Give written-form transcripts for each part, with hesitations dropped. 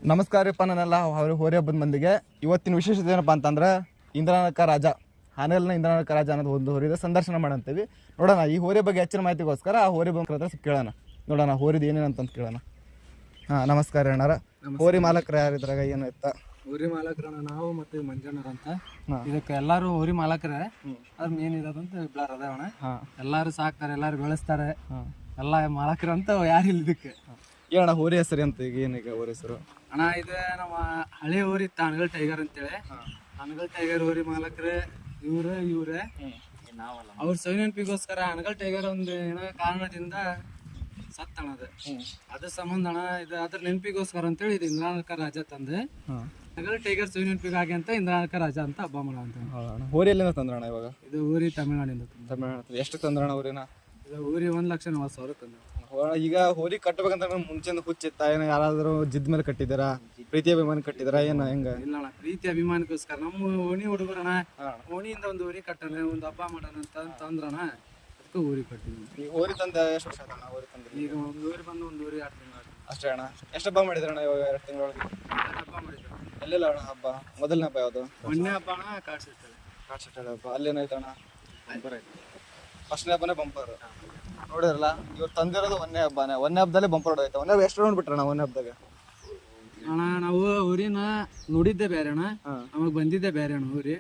ನಮಸ್ಕಾರ ರೀಪ್ಪ. ನಾನೆಲ್ಲ ಹೋರಿ ಹಬ್ಬದ ಮಂದಿಗೆ ಇವತ್ತಿನ ವಿಶೇಷತೆ ಏನಪ್ಪ ಅಂತಂದ್ರೆ ಇಂದ್ರನಕ ರಾಜ, ಹಾನೆಲ್ನ ಇಂದ್ರನಕ ರಾಜ ಅನ್ನೋದು ಒಂದು ಹೋರಿದ ಸಂದರ್ಶನ ಮಾಡಂತೀವಿ. ನೋಡೋಣ ಈ ಹೋರಿ ಬಗ್ಗೆ ಹೆಚ್ಚಿನ ಮಾಹಿತಿಗೋಸ್ಕರ ಆ ಹೋರಿ ಬಗ್ಗೆ ಸ್ವಲ್ಪ ಕೇಳೋಣ. ನೋಡೋಣ ಹೋರಿದು ಏನೇನಂತ ಕೇಳೋಣ. ಹಾಂ, ನಮಸ್ಕಾರ ಅಣ್ಣಾರ. ಹೋರಿ ಮಾಲಕರು ಯಾರಿದ್ರಾಗ ಏನು ಇತ್ತ? ಹೋರಿ ಮಾಲಕರಣ್ಣ ನಾವು ಮತ್ತು ಮಂಜಣ್ಣರ ಅಂತ. ಇದಕ್ಕೆ ಎಲ್ಲರೂ ಹೋರಿ ಮಾಲಕರೇ. ಅದ್ರ ಮೇನ್ ಇರೋದಂತ ಇಬ್ಬರು ಅದಾವಣ. ಎಲ್ಲರೂ ಸಾಕ್ತಾರೆ, ಎಲ್ಲರೂ ಬೆಳೆಸ್ತಾರೆ, ಎಲ್ಲ ಮಾಲಕರು ಅಂತ ಯಾರು ಇಲ್ಲ ಇದಕ್ಕೆ. ಏನಣ್ಣ ಹೋರಿ ಹೆಸರು ಅಂತ? ಈಗ ಏನೀಗ ಹೋರಿ ಹೆಸರು ಅಣ್ಣ ಇದು ನಮ್ಮ ಹಳೆ ಹೋರಿ ಇತ್ತು, ಅನಗಲ್ ಟೈಗರ್ ಅಂತೇಳಿ. ಅನಗಲ್ ಟೈಗರ್ ಹೋರಿ ಮಾಲಕರೇ ಇವ್ರೆ ಅವ್ರ ಸವಿನೆನಪಿಗೋಸ್ಕರ ಅನಗಲ್ ಟೈಗರ್ ಒಂದು ಏನೋ ಕಾರಣದಿಂದ ಸತ್ತಣ ಅದ್ರ ಸಂಬಂಧ ಅಣ್ಣ ಇದು ಅದ್ರ ನೆನಪಿಗೋಸ್ಕರ ಅಂತೇಳಿ ಇದು ಇಂದ್ರನಕ ರಾಜ ತಂದೆ. ಅನಗಲ್ ಟೈಗರ್ ಸವಿನೆನಪಿಗಾಗಿ ಅಂತ ಇಂದ್ರನಕ ರಾಜ ಅಂತ ಹಬ್ಬ ಮಾಡೋ ಅಂತ. ಹೋರಿ ಎಲ್ಲಿಂದ ತಂದ್ರಣ? ಇವಾಗ ಇದು ಊರಿ ತಮಿಳ್ನಾಡಿಂದ. ತಮಿಳ್ನಾಡು. ಎಷ್ಟು ತಂದ್ರಣ ಹೋರಿನ? ಇದು ಊರಿ 1,40,000 ತಂದ. ಈಗ ಹೋರಿ ಕಟ್ಟಬೇಕಂತ ಮುಂಚೆಂದ ಹುಚ್ಚಿತ್ತ? ಏನೋ ಯಾರಾದರೂ ಜಿದ್ ಮೇಲೆ ಕಟ್ಟಿದಾರಾ? ಪ್ರೀತಿ ಅಭಿಮಾನ ಕಟ್ಟಿದಾರಾ? ಏನು ಹೆಂಗ? ಇಲ್ಲ ಅಣ್ಣ, ಪ್ರೀತಿ ಅಭಿಮಾನಕ್ಕೋಸ್ಕರ ನಮ್ಮ ಓಣಿ ಹುಡುಗರಣ ಓಣಿಯಿಂದ ಒಂದು ಊರಿ ಕಟ್ಟಣ, ಒಂದು ಹಬ್ಬ ಮಾಡೋಣ ಅಂತ ಅಂದ್ರಣ, ಅದಕ್ಕೆ ಊರಿ ಕಟ್ಟಿದ್ವಿ. ಈಗ ಹೋರಿ ತಂದ ಎಷ್ಟು ವರ್ಷ ಆಯ್ತಣ್ಣ ಹೋರಿ ತಂದ್ರಿ? ಈಗ ಒಂದು ಊರಿ ಬಂದು ಒಂದು ಊರಿ 2 ತಿಂಗಳು ಅಷ್ಟೇ ಅಣ್ಣ. ಎಷ್ಟು ಹಬ್ಬ ಮಾಡಿದ್ರಣ್ಣ ಇವಾಗ 2 ತಿಂಗಳೊಳಗೆ? ಹಬ್ಬ ಮಾಡಿದ್ರು. ಎಲ್ಲೆಲ್ಲ ಅಣ್ಣ ಹಬ್ಬ? ಮೊದಲನೇ ಹಬ್ಬ ಯಾವುದು? ಮೊನ್ನೆ ಹಬ್ಬ ಅಣ್ಣ ಕಾಡ್ಸಿಟ್ಟೆ ಹಬ್ಬ. ಅಲ್ಲೇನಾಯ್ತಣ್ಣ? ಬಂಪರ್ ಆಯ್ತು. ಫಸ್ಟ್ನೇ ಹಬ್ಬನೇ ಬಂಪರ್ ನೋಡಿರಲ್ಲ. ಇವ್ರು ತಂದಿರೋದು ಒಂದೇ ಹಬ್ಬನೇ. ಒಂದೇ ಹಬ್ಬದಲ್ಲೇ ಬಂಪರ್ ಹೊಡೋಯ್ತು. ಒಂದೇ ಎಷ್ಟು ರೌಂಡ್ ಬಿಟ್ರಣ್ಣ ಒಂದೇ ಹಬ್ಬದಾಗ? ಅಣ್ಣ ನಾವು ಊರಿನ ನೋಡಿದ್ದೆ ಬೇರೆ ಅಣ್ಣ, ನಮಗೆ ಬಂದಿದ್ದೆ ಬೇರೆ ಅಣ್ಣ ಊರಿ.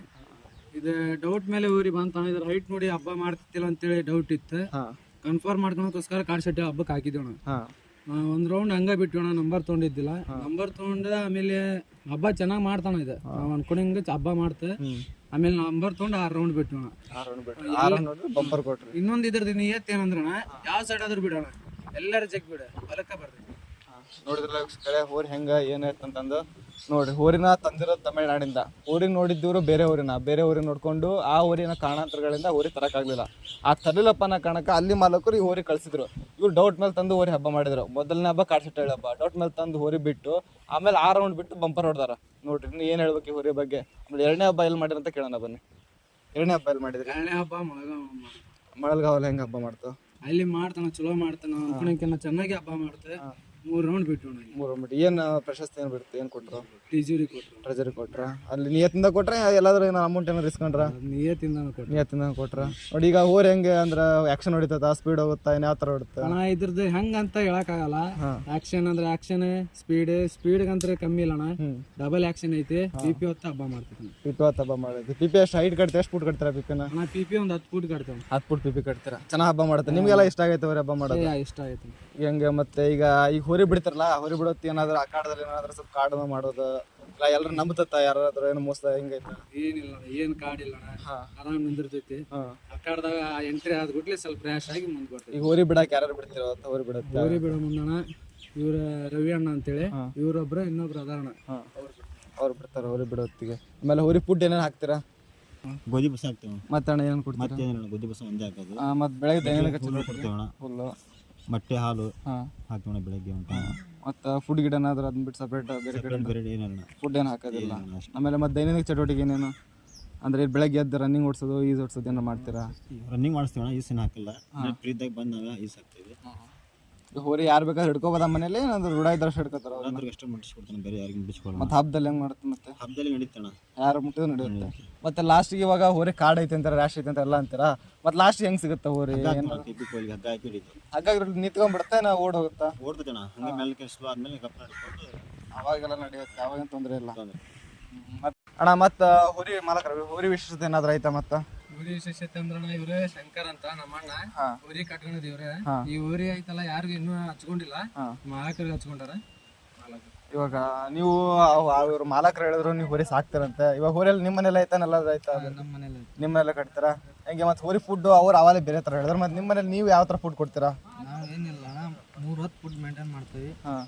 ಇದು ಡೌಟ್ ಮೇಲೆ ಊರಿ ಬಂತ. ಇದ್ರ ಹೈಟ್ ನೋಡಿ ಹಬ್ಬ ಮಾಡ್ತಿಲ್ಲ ಅಂತೇಳಿ ಡೌಟ್ ಇತ್ತು. ಕನ್ಫರ್ಮ್ ಮಾಡ್ಕೊಳಕೋಸ್ಕರ ಕಾಡ್ಸಟ್ಟೆ ಹಬ್ಬಕ್ಕೆ ಹಾಕಿದ್ವಿ ಅಣ್ಣ. ಒಂದ್ ರೌಂಡ್ ಹಂಗ ಬಿಟ್ವಿ ಅಣ್ಣ, ನಂಬರ್ ತೊಗೊಂಡಿದ್ದಿಲ್ಲ. ನಂಬರ್ ತೊಗೊಂಡ ಆಮೇಲೆ ಹಬ್ಬ ಚೆನ್ನಾಗಿ ಮಾಡ್ತಾನ ಇದು, ನಾವು ಅನ್ಕೊಂಡಂಗ ಹಬ್ಬ ಮಾಡ್ತೆ. ಆಮೇಲೆ ನಂಬರ್ ತೊಗೊಂಡು 6 ರೌಂಡ್ ಬಿಟ್ಟು ಬಂಪರ್ ಕೊಟ್ರಿ. ಇನ್ನೊಂದು ಇದ್ರದ್ದು ನಿಯತ್ ಏನಂದ್ರಣ, ಯಾವ ಸೈಡ್ ಆದ್ರೂ ಬಿಡೋಣ, ಎಲ್ಲರೂ ಜಗ್ ಬಿಡ ಹೊಲಕ್ಕ ಬರ್ತೈತಿ. ನೋಡಿದ್ರಲ್ಲ ಕಡೆ ಹೋರಿ ಹೆಂಗ ಏನಾಯ್ತು ಅಂತಂದು ನೋಡ್ರಿ. ಹೋರಿನ ತಂದಿರೋದು ತಮಿಳ್ನಾಡಿಂದ. ಹೋರಿ ನೋಡಿದ್ದವರು ಬೇರೆ ಊರಿನ ನೋಡ್ಕೊಂಡು ಆ ಊರಿನ ಕಾರಣಾಂತರಗಳಿಂದ ಹೋರಿ ತರಕಾಗ್ಲಿಲ್ಲ. ಆ ತರಲಿಲ್ಲಪ್ಪ ಅನ್ನೋ ಕಾರಣಕ್ಕೆ ಅಲ್ಲಿ ಮಾಲಕರು ಈ ಹೋರಿ ಕಳ್ಸಿದ್ರು. ಇವ್ರು ಡೌಟ್ ಮೇಲೆ ತಂದು ಹೋರಿ ಹಬ್ಬ ಮಾಡಿದ್ರು. ಮೊದಲನೇ ಹಬ್ಬ ಕಾಡ್ಸಿಟ್ಟೆ ಹಬ್ಬ. ಡೌಟ್ ಮೇಲೆ ತಂದು ಹೋರಿ ಬಿಟ್ಟು ಆಮೇಲೆ 6 ರೌಂಡ್ ಬಿಟ್ಟು ಬಂಪರ್ ಹೊಡ್ದಾರ. ನೋಡ್ರಿ ಇನ್ನು ಏನು ಹೇಳ್ಬೇಕು ಈ ಹೋರಿ ಬಗ್ಗೆ. ಆಮೇಲೆ 2ನೇ ಹಬ್ಬ ಎಲ್ಲಿ ಮಾಡಿರ ಅಂತ ಕೇಳೋಣ ಬನ್ನಿ. 2ನೇ ಹಬ್ಬ ಎಲ್ಲಿ ಮಾಡಿದ್ರಿ? 2ನೇ ಹಬ್ಬ ಮಳಲ್ಗಾವಲ್ಲಿ ಹೆಂಗೆ ಹಬ್ಬ ಮಾಡ್ತು? ಅಲ್ಲಿ ಮಾಡ್ತಾನ, ಚಲೋ ಮಾಡ್ತಾನ, ಅನ್ಕೊಳಕಿನ್ನ ಚೆನ್ನಾಗಿ ಹಬ್ಬ ಮಾಡ್ತೆ. 3 ರೌಂಡ್ ಬಿಟ್ಟು 3 ರೌಂಡ್ ಬಿಟ್ಟು ಏನು ಪ್ರಶಸ್ತಿ ಏನು ಬಿಡ್ತು? ಏನು ಕೊಟ್ಟರು? ಟ್ರೆಜರಿ ಕೊಟ್ರ? ಅಲ್ಲಿ ನಿಯತ್ತಿಂದ ಕೊಟ್ರೆ ಎಲ್ಲಾದ್ರೂ ಏನೋ ಅಮೌಂಟ್ ಏನಾರು ಇಸ್ಕೊಂಡ್ರ? ನಿಯತ್ತಿಂದ ಕೊಟ್ರ. ನೋಡಿ ಈಗ ಹೋರಿ ಹೆಂಗೆ ಅಂದ್ರೆ ಆಕ್ಷನ್ ಹೊಡಿತದ, ಸ್ಪೀಡ್ ಹೋಗುತ್ತಾ, ಏನು ಯಾವ ಥರ ಹೊಡುತ್ತೆ ಅಣ್ಣ? ಇದ್ರದ್ದು ಹೆಂಗಂತ ಹೇಳಕ್ಕಾಗಲ್ಲ. ಆಕ್ಷನ್ ಅಂದ್ರೆ ಆಕ್ಷನ್, ಸ್ಪೀಡ್ ಅಂದ್ರೆ ಕಮ್ಮಿ ಇಲ್ಲ ಅಣ್ಣ, ಡಬಲ್ ಆಕ್ಷನ್ ಐತಿ. PP ಹೊತ್ತು ಹಬ್ಬ ಮಾಡ್ತೀವಿ. PP ಹೊತ್ತು ಹಬ್ಬ ಮಾಡಿದ್ವಿ. PP ಎಷ್ಟು ಹೈಟ್ ಕಟ್ತೀವಿ? ಎಷ್ಟು ಫುಟ್ ಕಟ್ತೀರಾ PP ನ? PP ಒಂದು 10 ಫುಟ್ ಕಟ್ತೇವೆ. 10 foot PP ಕಟ್ತೀರಾ? ಚೆನ್ನಾಗಿ ಹಬ್ಬ ಮಾಡುತ್ತೆ. ನಿಮ್ಗೆಲ್ಲ ಇಷ್ಟ ಆಗೈತೆ ಅವ್ರ ಹಬ್ಬ ಮಾಡೋದು? ಇಷ್ಟ ಆಯ್ತು. ಹೆಂಗೆ ಮತ್ತೆ ಈಗ ಹೋರಿ ಬಿಡ್ತಾರಲ್ಲ, ಹೋರಿ ಬಿಡೋತ್ತು ಏನಾದ್ರು ಅಖಾಡದಲ್ಲಿ ಏನಾದ್ರು ಸ್ವಲ್ಪ ಕಾಡು ಮಾಡೋದು ಇಲ್ಲ ಎಲ್ಲರೂ ನಂಬುತ್ತ ಯಾರಾದ್ರೂ ಏನು ಮೋಸ ಹೆಂಗೈತೆ? ಏನಿಲ್ಲ, ಏನ್ ಕಾಡಿಲ್ಲ ಅಣ್ಣ, ಆರಾಮ್ ನಿಂದಿರ್ತೈತಿ. ಅಖಾಡದಾಗ ಎಂಟ್ರಿ ಆದ್ಬಿಟ್ಲಿ ಸ್ವಲ್ಪ ರ್ಯಾಶ್ ಆಗಿ ಮುಂದೆ ಬರ್ತೈತಿ. ಈಗ ಹೋರಿ ಬಿಡಕ್ಕೆ ಯಾರು ಬಿಡ್ತಿರೋ? ಹೋರಿ ಬಿಡುತ್ತೆ. ಹೋರಿ ಬಿಡೋ ಮುಂದಣ ಇವ್ರ ರವಿ ಅಣ್ಣ ಅಂತೇಳಿ ಇವ್ರೊಬ್ರು ಇನ್ನೊಬ್ರು ಅದಾರಣ, ಅವ್ರು ಬಿಡ್ತಾರೆ ಹೋರಿ ಬಿಡೋತ್ತಿಗೆ. ಆಮೇಲೆ ಹೋರಿ ಫುಡ್ ಏನೇನು ಹಾಕ್ತೀರಾ? ಗೋಧಿ ಬಸ ಹಾಕ್ತೇವೆ. ಮತ್ತೆ ಅಣ್ಣ ಏನು ಕೊಡ್ತೀರಾ? ಮತ್ತೆ ಗೋಧಿ ಬಸ ಒಂದೇ ಹಾಕೋದು. ಮತ್ತೆ ಬೆಳಗ್ಗೆ ಏನೇನು ಕೊಡ್ತೇವೆ ಅಣ್ಣ? ಫುಲ್ಲು ಮೊಟ್ಟೆ ಹಾಲು ಹಾಕ್ತೇವೆ ಬೆಳಗ್ಗೆ ಅಂತ. ಮತ್ತು ಫುಡ್ ಗಿಡ ಏನಾದ್ರು ಅದನ್ನ ಬಿಟ್ಟು ಸಪ್ರೇಟ್ ಬೇರೆ ಏನಿಲ್ಲ, ಫುಡ್ ಏನು ಹಾಕೋದಿಲ್ಲ. ಆಮೇಲೆ ಮತ್ತೆ ದೈನಂದಿನ ಚಟುವಟಿಕೆ ಏನೇನು ಅಂದರೆ ಬೆಳಗ್ಗೆ ಎದ್ದು ರನ್ನಿಂಗ್ ಓಡಿಸೋದು, ಈಜು ಓಡಿಸೋದು ಏನೋ ಮಾಡ್ತೀರಾ? ರನ್ನಿಂಗ್ ಮಾಡಿಸ್ತೀವಿ ಅಣ್ಣ, ಈಸಿನ ಹಾಕಿಲ್ಲ. ಫ್ರೀದಾಗ ಬಂದಾಗ ಈಸ್ ಹಾಕ್ತೀವಿ. ಹೋರಿ ಯಾರು ಬೇಕಾದ್ರೆ ಹಿಡ್ಕೋಬೋದ ಮನೇಲಿ? ಏನಾದ್ರು ರೂಢ ಇದ್ದಷ್ಟು ಹಿಡ್ಕೋತಾರ? ಅವ್ರಿಗೆ ಅಷ್ಟೇ ಮುಟ್ಟಿಸ್ಕೊಡ್ತಾನೆ, ಬೇರೆ ಯಾರಿಗೆ ಮುಟ್ಟಿಸ್ಕೊಳ್ಳೋಣ. ಮತ್ತೆ ಹಬ್ಬದಲ್ಲಿ ಹೆಂಗೆ ಮಾಡುತ್ತೆ? ಮತ್ತೆ ಹಬ್ಬದಲ್ಲಿ ನಡೀತಾನ, ಯಾರು ಮುಟ್ಟಿದ್ರು ನಡೆಯುತ್ತೆ. ಮತ್ತೆ ಲಾಸ್ಟಿಗೆ ಇವಾಗ ಹೋರಿ ಕಾಡು ಐತೆ ಅಂತಾರೆ, ರ್ಯಾಶ್ ಐತೆ ಅಂತ ಎಲ್ಲ ಅಂತೀರಾ. ಮತ್ತೆ ಲಾಸ್ಟ್ ಹೆಂಗೆ ಸಿಗುತ್ತೆ ಹೋರಿ? ಹಗ್ಗ ಹಾಕಿ ಹಿಡಿತು. ಹಾಗಾಗಿ ನಿಂತ್ಕೊಂಡ್ಬಿಡುತ್ತೆ, ನಾವು ಓಡ್ ಹೋಗುತ್ತಾ? ಓಡ್ತೇಣ ಹಂಗೆ ಮೇಲೆ ಸ್ಲೋ ಆದ್ಮೇಲೆ ಗಪ್ಪ ಹಿಡ್ಕೊಂಡು ಅವಾಗೆಲ್ಲ ನಡೆಯುತ್ತೆ, ಅವಾಗೇನು ತೊಂದರೆ ಇಲ್ಲ. ಮತ್ತೆ ಅಣ್ಣ ಮತ್ತೆ ಹೋರಿ ಮಾಲಕರು ಹೋರಿ ವಿಶೇಷತೆ ಏನಾದ್ರು ಆಯ್ತಾ? ಮತ್ತೆ ಊರಿ ವಿಶೇಷತೆ ಅಂದ್ರಣ್ಣ ಇವ್ರೆ ಶಂಕರ್ ಅಂತ ನಮ್ಮಣ್ಣ ಊರಿ ಕಟ್ಕೊಂಡಿದ್ ಇವ್ರೆ. ಈ ಊರಿ ಐತಲ್ಲ ಯಾರಿಗೂ ಇನ್ನೂ ಹಚ್ಕೊಂಡಿಲ್ಲ, ಮಾಲಕರಿಗೆ ಹಚ್ಕೊಂಡಾರ. ಇವಾಗ ನೀವು ಇವ್ರು ಮಾಲಕರು ಹೇಳಿದ್ರು ನೀವು ಹೋರಿ ಸಾಕ್ತಾರಂತೆ. ಇವಾಗ ಹೋರಿಯಲ್ಲಿ ನಿಮ್ಮ ಮನೇಲಿ ಐತಾನೆಲ್ಲ ಆಯ್ತಾ? ನಮ್ಮ ಮನೇಲಿ ನಿಮ್ಮೆಲ್ಲ ಕಟ್ತೀರಾ ಹೆಂಗೆ? ಮತ್ತೆ ಹೋರಿ ಫುಡ್ ಅವ್ರು ಅವಾಗಲೇ ಬೇರೆ ಥರ ಹೇಳಿದ್ರು. ಮತ್ತೆ ನಿಮ್ಮ ಮನೇಲಿ ನೀವು ಯಾವ ಥರ ಫುಡ್ ಕೊಡ್ತೀರಾ? ನಾವು ಏನಿಲ್ಲ 3 ಹೊತ್ತು ಫುಡ್ ಮೇಂಟೈನ್ ಮಾಡ್ತೀವಿ.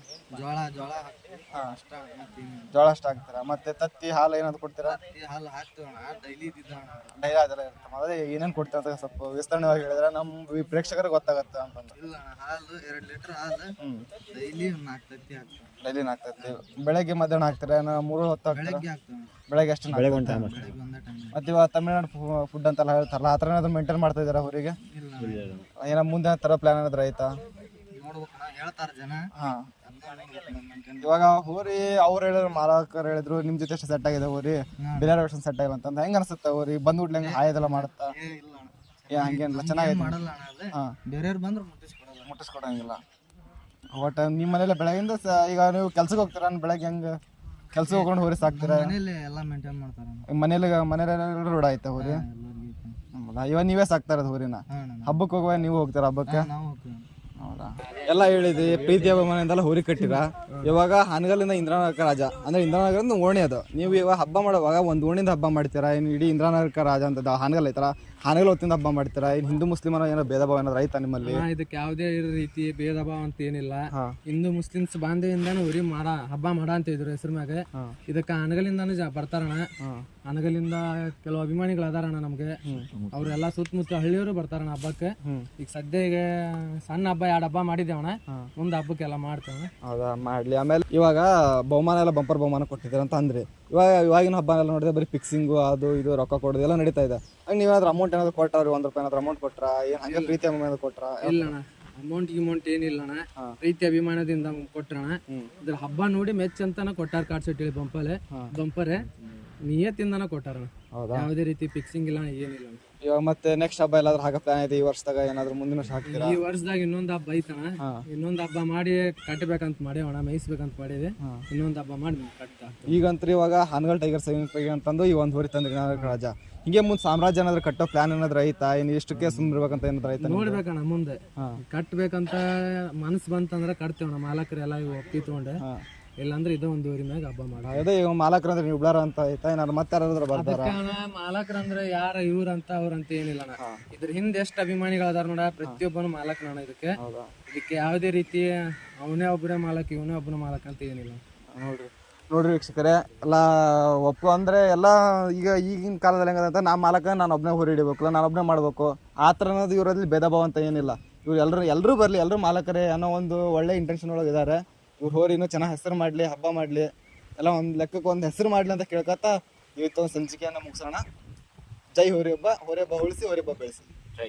ಜೋಳ ಹಾಕ್ತೀವಿ, ಜೋಳ ಅಷ್ಟು ಹಾಕ್ತೀರಾ? ಮತ್ತೆ ತತ್ತಿ ಹಾಲು ಏನಾದ್ರು ಕೊಡ್ತೀರಾ? ಹಾಲು ಹಾಕ್ತೀವಿ ಡೈಲಿ ಡೈಲಿ ಅದೆಲ್ಲ ಇರುತ್ತೆ. ಅದೇ ಏನೇನು ಕೊಡ್ತೀರ ಅಂತ ಸ್ವಲ್ಪ ವಿಸ್ತರಣೆವಾಗಿ ಹೇಳಿದ್ರೆ ನಮ್ಮ ಪ್ರೇಕ್ಷಕರಿಗೆ ಗೊತ್ತಾಗುತ್ತೆ ಅಂತಂದು. ಇಲ್ಲ ಹಾಲು 2 ಲೀಟರ್ ಹಾಲು ಡೈಲಿ 4 ತತ್ತಿ ಹಾಕ್ತೀವಿ. ಡೈಲಿ 4 ತತ್ತಿ. ಬೆಳಗ್ಗೆ ಮಧ್ಯಾಹ್ನ ಹಾಕ್ತೀರಾ? 3 ಹೊತ್ತು ಹಾಕ್ತೀರಾ? ಬೆಳಗ್ಗೆ ಅಷ್ಟು. ಮತ್ತೆ ಇವಾಗ ತಮಿಳ್ನಾಡು ಫುಡ್ ಅಂತೆಲ್ಲ ಹೇಳ್ತಾರಲ್ಲ, ಆ ಥರ ಏನಾದ್ರು ಮೇಂಟೈನ್ ಮಾಡ್ತಾ ಇದ್ದೀರಾ ಹೋರಿಗೆ? ಏನೋ ಮುಂದೆ ಥರ ಪ್ಲಾನ್ ಏನಾದ್ರು ಆಯ್ತಾ? ನೋಡ್ಬೇಕಣ್ಣ, ಹೇಳ್ತಾರೆ ಜನ. ಇವಾಗ ಹೋರಿ ಅವ್ರು ಹೇಳಿದ್ರು, ಮಾಲಕರು ಹೇಳಿದ್ರು ನಿಮ್ ಜೊತೆ ಅಷ್ಟು ಸೆಟ್ ಆಗಿದೆ ಹೋರಿ, ಬೇರೆ ವರ್ಷ ಸೆಟ್ ಆಗಿಲ್ಲ ಅಂತಂದ ಹೆಂಗ ಅನ್ಸುತ್ತೆ ಹೋರಿ ಬಂದ್ ಹೆಂಗ ಹಾಯದೆಲ್ಲ ಮಾಡುತ್ತಾ? ಹಂಗೇನಿಲ್ಲ, ಚೆನ್ನಾಗಿದೆ. ಹಾ, ಬೇರೆಯವ್ರು ಬಂದ್ರೆ ಮುಟ್ಟಿಸ್ಕೊಡಂಗಿಲ್ಲ. ಒಟ್ಟು ನಿಮ್ಮ ಮನೇಲಿ ಬೆಳಗಿಂದ ಈಗ ನೀವು ಕೆಲ್ಸಕ್ಕೆ ಹೋಗ್ತೀರಾ, ಬೆಳಗ್ಗೆ ಹೆಂಗ ಕೆಲ್ಸಕ್ಕೆ ಹೋಗ್ಕೊಂಡು ಹೋರಿ ಸಾಕ್ತೀರಾ? ಮನೇಲಿ ಎಲ್ಲ ಮೇಂಟೈನ್ ಮಾಡ್ತಾರೆ. ಮನೇಲಿ ರೂಢ ಆಯ್ತಾ ಹೋರಿ? ಹೌದಾ, ಇವಾಗ ನೀವೇ ಸಾಕ್ತಾ ಇರೋದು ಹೋರಿನ? ಹಬ್ಬಕ್ಕೆ ಹೋಗುವ ನೀವು ಹೋಗ್ತೀರಾ ಹಬ್ಬಕ್ಕೆ? ಹೌದಾ, ಎಲ್ಲ ಹೇಳಿದ್ರಿ ಪ್ರೀತಿ ಅಭಿಮಾನದಿಂದೆಲ್ಲ ಹೋರಿ ಕಟ್ಟಿರ. ಇವಾಗ ಹಾನಗಲ್ಲಿಂದ ಇಂದ್ರಾನಗರ ರಾಜ ಅಂದ್ರೆ ಇಂದ್ರಾನಗರದ ಓಣಿ ಅದು. ನೀವು ಇವಾಗ ಹಬ್ಬ ಮಾಡುವಾಗ ಒಂದು ಓಣಿಯಿಂದ ಹಬ್ಬ ಮಾಡ್ತೀರಾ, ಇನ್ನು ಇಡೀ ಇಂದ್ರಾನಗರ ರಾಜ ಅಂತ ಹಾನಗಲ್ ಐತಲ್ಲ, ಹಾನಗಲ್ ಹೊತ್ತಿಂದ ಹಬ್ಬ ಮಾಡ್ತೀರಾ? ಇನ್ನು ಹಿಂದೂ ಮುಸ್ಲಿಮರ ಏನೋ ಭೇದ ಭಾವ ಏನಾದ್ರು ಆಯ್ತಾ ನಿಮ್ಮಲ್ಲಿ? ಇದಕ್ಕೆ ಯಾವುದೇ ರೀತಿ ಭೇದ ಭಾವ ಅಂತ ಏನಿಲ್ಲ. ಹಿಂದೂ ಮುಸ್ಲಿಮ್ಸ್ ಬಾಂಧವ್ಯದಿಂದಾನು ಉರಿ ಹಬ್ಬ ಮಾಡ ಅಂತ ಇದ್ರು ಹೆಸರು ಮ್ಯಾಗ. ಇದಕ್ಕೆ ಅನಗಲಿಂದಾನು ಬರ್ತಾರಣ. ಅನಗಲಿಂದ ಕೆಲವು ಅಭಿಮಾನಿಗಳು ಅದಾರಣ ನಮ್ಗೆ. ಅವ್ರೆಲ್ಲ ಸುತ್ತಮುತ್ತ ಹಳ್ಳಿಯವರು ಬರ್ತಾರಣ ಹಬ್ಬಕ್ಕೆ. ಈಗ ಸದ್ಯ ಈಗ ಸಣ್ಣ ಹಬ್ಬ 2 ಹಬ್ಬ ಮಾಡಿದ್ದೇವಣ, ಮುಂದೆ ಹಬ್ಬಕ್ಕೆಲ್ಲ ಮಾಡ್ತೇವೆ. ಹೌದಾ, ಮಾಡ್ಲಿ. ಆಮೇಲೆ ಇವಾಗ ಬಹುಮಾನ ಎಲ್ಲ ಬಂಪರ್ ಬಹುಮಾನ ಕೊಟ್ಟಿದ್ದೀರ ಅಂತ ಅಂದ್ರೆ, ಇವಾಗಿನ ಹಬ್ಬ ಎಲ್ಲ ನೋಡಿದ್ರೆ ಬರೀ ಫಿಕ್ಸಿಂಗು ಅದು ಇದು ರೊಕ್ಕ ಕೊಡೋದು ಎಲ್ಲ ನಡೀತಾ ಇದೆ. ನೀವೇನಾದ್ರು ಅಮೌಂಟ್ ಏನಾದ್ರು ಕೊಟ್ಟಾರ, ₹1 ಏನಾದ್ರು ಅಮೌಂಟ್ ಕೊಟ್ರ? ಏನ್ ಹಂಗೆ ಪ್ರೀತಿ ಅಭಿಮಾನ ಕೊಟ್ರ? ಇಲ್ಲಣ್ಣ, ಅಮೌಂಟ್ ಏನಿಲ್ಲಣ್ಣ, ಪ್ರೀತಿ ಅಭಿಮಾನದಿಂದ ಕೊಟ್ರಣ. ಇದ್ರ ಹಬ್ಬ ನೋಡಿ ಮೆಚ್ ಅಂತಾನ ಕೊಟ್ಟಾರ. ಕಾರ್ಡ್ ಬಂಪರ್ ನಿಯತ್ತಿಂದಾನ ಕೊಟ್ಟಾರಣ. ಯಾವುದೇ ರೀತಿ ಫಿಕ್ಸಿಂಗ್ ಇಲ್ಲ, ಏನಿಲ್ಲ. ಇವಾಗ ಮತ್ತೆ ನೆಕ್ಸ್ಟ್ ಹಬ್ಬ ಎಲ್ಲಾದ್ರೂ ಹಾಕ ಪ್ಲಾನ್ ಇದೆ ಈ ವರ್ಷದಾಗ? ಏನಾದ್ರು ಮುಂದಿನ ವರ್ಷ ಹಾಕ್ತೀರಾ? ಈ ವರ್ಷದಾಗ ಇನ್ನೊಂದು ಹಬ್ಬ ಐತಣ. ಇನ್ನೊಂದು ಹಬ್ಬ ಮಾಡಿ ಕಟ್ಟಬೇಕಂತ ಮಾಡೇವಣ, ಮೇಯಿಸ್ಬೇಕಂತ ಮಾಡಿದೆ. ಇನ್ನೊಂದು ಹಬ್ಬ ಮಾಡಿ ಕಟ್ಟ. ಈಗಂತೂ ಇವಾಗ ಹಾನಗಲ್ ಟೈಗರ್ ಸೇವಿಂಗ್ ಬಗ್ಗೆ ಅಂತಂದು ಈ ಒಂದು ಹೋರಿ ತಂದ್ರಿ ರಾಜ. ಹಿಂಗೆ ಮುಂದೆ ಸಾಮ್ರಾಜ್ಯ ಏನಾದ್ರು ಕಟ್ಟೋ ಪ್ಲಾನ್ ಏನಾದ್ರು ಐತಾ? ಇನ್ನು ಇಷ್ಟಕ್ಕೆ ಸುಮ್ಮಿರ್ಬೇಕಂತ ಏನಾದ್ರು ಐತಾ? ನೋಡ್ಬೇಕಣ್ಣ, ಮುಂದೆ ಕಟ್ಬೇಕಂತ ಮನಸ್ಸು ಬಂತಂದ್ರೆ ಕಟ್ತೇವಣ್ಣ. ಮಾಲಕರು ಎಲ್ಲ ಒಪ್ಪಿ ತಗೊಂಡೆ, ಇಲ್ಲಾಂದ್ರೆ ಇದು ಒಂದು ಊರಿ ಮ್ಯಾಗ ಹಬ್ಬ ಮಾಡಿ. ಅದೇ ಈಗ ಮಾಲಕರಂದ್ರೆ ನೀವು ಬಿಡಾರ ಅಂತ ಐತಾ? ಏನಾದ್ರು ಮತ್ತೆ ಯಾರಾದ್ರೂ ಬರ್ತಾರ? ಮಾಲಕರಂದ್ರೆ ಯಾರ ಇವ್ರಂತ ಅವ್ರಂತ ಏನಿಲ್ಲ. ಇದ್ರ ಹಿಂದೆ ಎಷ್ಟು ಅಭಿಮಾನಿಗಳು ಅದಾರ ನೋಡ, ಪ್ರತಿಯೊಬ್ಬನು ಮಾಲಕನ ಇದಕ್ಕೆ ಯಾವುದೇ ರೀತಿ ಅವನೇ ಒಬ್ಬರೇ ಮಾಲಕ ಇವನೇ ಒಬ್ಬನ ಮಾಲಕ ಅಂತ ಏನಿಲ್ಲ. ನೋಡ್ರಿ ವೀಕ್ಷಕರೇ, ಎಲ್ಲ ಒಪ್ಪು ಅಂದ್ರೆ ಎಲ್ಲ ಈಗಿನ ಕಾಲದಲ್ಲಿ ಹೆಂಗಂತ ನಾ ಮಾಲಕ ನಾನು ಒಬ್ಬನೇ ಹೋರಿ ಹಿಡಿಬೇಕು, ನಾನು ಒಬ್ಬನೇ ಮಾಡ್ಬೇಕು ಆ ಥರ ಅನ್ನೋದು ಇವರಲ್ಲಿ ಭೇದ ಭಾವ ಅಂತ ಏನಿಲ್ಲ. ಇವ್ರು ಎಲ್ಲರೂ ಬರಲಿ, ಎಲ್ಲರೂ ಮಾಲಕರೇ ಅನ್ನೋ ಒಂದು ಒಳ್ಳೆ ಇಂಟೆನ್ಷನ್ ಒಳಗೆ ಇದ್ದಾರೆ. ಇವ್ರು ಹೋರಿ ಇನ್ನೂ ಚೆನ್ನಾಗಿ ಹೆಸರು ಮಾಡಲಿ, ಹಬ್ಬ ಮಾಡಲಿ, ಎಲ್ಲ ಒಂದು ಲೆಕ್ಕಕ್ಕೆ ಒಂದು ಹೆಸರು ಮಾಡಲಿ ಅಂತ ಕೇಳ್ಕೊತಾ ಇವತ್ತು ಒಂದು ಸಂಚಿಕೆಯನ್ನು ಮುಗಿಸೋಣ. ಜೈ ಹೋರಿ ಹಬ್ಬ, ಹೋರಿ ಹಬ್ಬ ಉಳಿಸಿ, ಹೋರಿ ಹಬ್ಬ ಬೆಳೆಸಿ. ಜೈ.